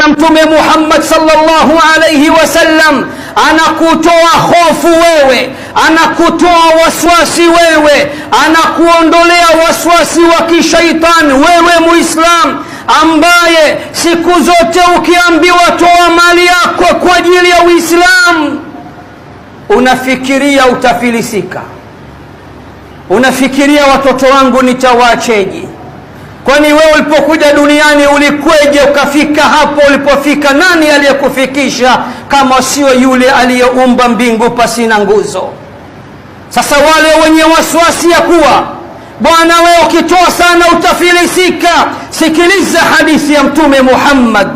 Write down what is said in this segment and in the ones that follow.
Bwana Mtume Muhammad sallallahu alayhi wasallam anakutoa hofu wewe, anakutoa waswasi wewe, anakuondolea waswasi wa kishaitani wewe Muislam ambaye siku zote ukiambiwa toa mali yako kwa ajili ya Uislamu unafikiria utafilisika, unafikiria watoto wangu nitawaacheje? Kwani wewe ulipokuja duniani ulikweje ukafika hapo ulipofika? Nani aliyekufikisha kama sio yule aliyeumba mbingu pasina nguzo? Sasa wale wenye waswasi ya kuwa bwana wewe ukitoa sana utafilisika, sikiliza hadithi ya Mtume Muhammad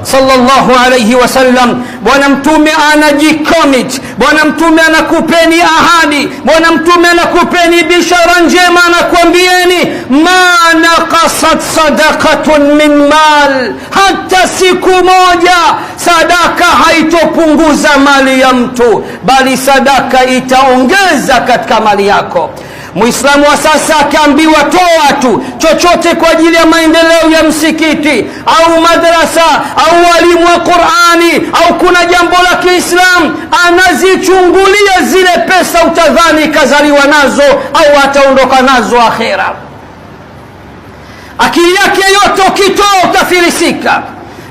sallallahu alayhi wasallam. Bwana Mtume anajicommit, Bwana Mtume anakupeni ahadi, Bwana Mtume anakupeni bishara njema, anakuambieni ma naqasat sadaqatun min mal, hata siku moja sadaka haitopunguza mali ya mtu, bali sadaka itaongeza katika mali yako. Muislamu wa sasa akaambiwa toa tu chochote kwa ajili ya maendeleo ya msikiti au madrasa au walimu wa Qur'ani au kuna jambo la Kiislamu, anazichungulia zile pesa, utadhani kazaliwa nazo au ataondoka nazo akhera. Akili yake yote ukitoa utafilisika.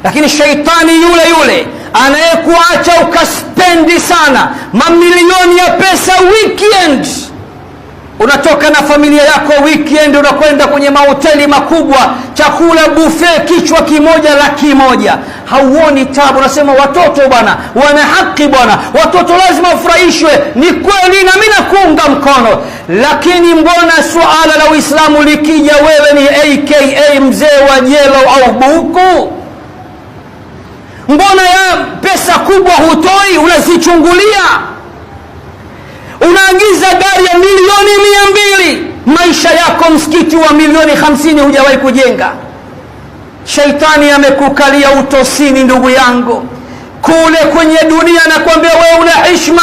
Lakini shaitani yule yule anayekuacha ukaspendi sana mamilioni ya pesa weekend, unatoka na familia yako weekend, unakwenda kwenye mahoteli makubwa, chakula buffet kichwa kimoja $100,000. Hauoni tabu? Unasema watoto bwana wana haki bwana, watoto lazima wafurahishwe. Ni kweli na mimi nakuunga mkono, lakini mbona suala la Uislamu likija wewe ni aka mzee wa jelo au buku? Mbona ya pesa kubwa hutoi, unazichungulia? Unaagiza gari ya milioni 200, maisha yako msikiti wa milioni 50 hujawahi kujenga. Shaitani amekukalia utosini ndugu yangu. Kule kwenye dunia nakwambia wewe una heshima,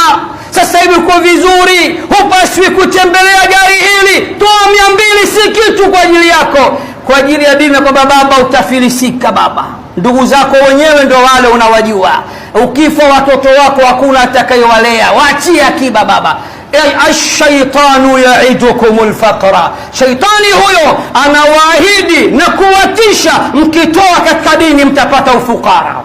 sasa hivi uko vizuri, hupaswi kutembelea gari hili, toa 200 si kitu kwa ajili yako. Kwa ajili ya dini na kwamba baba utafilisika baba. Ndugu zako wenyewe ndio wale unawajua. Ukifa watoto wako hakuna atakayewalea, waachie akiba baba. Ash-shaytanu ya'idukumul faqra, shaitani huyo anawaahidi na kuwatisha mkitoa katika dini mtapata ufukara.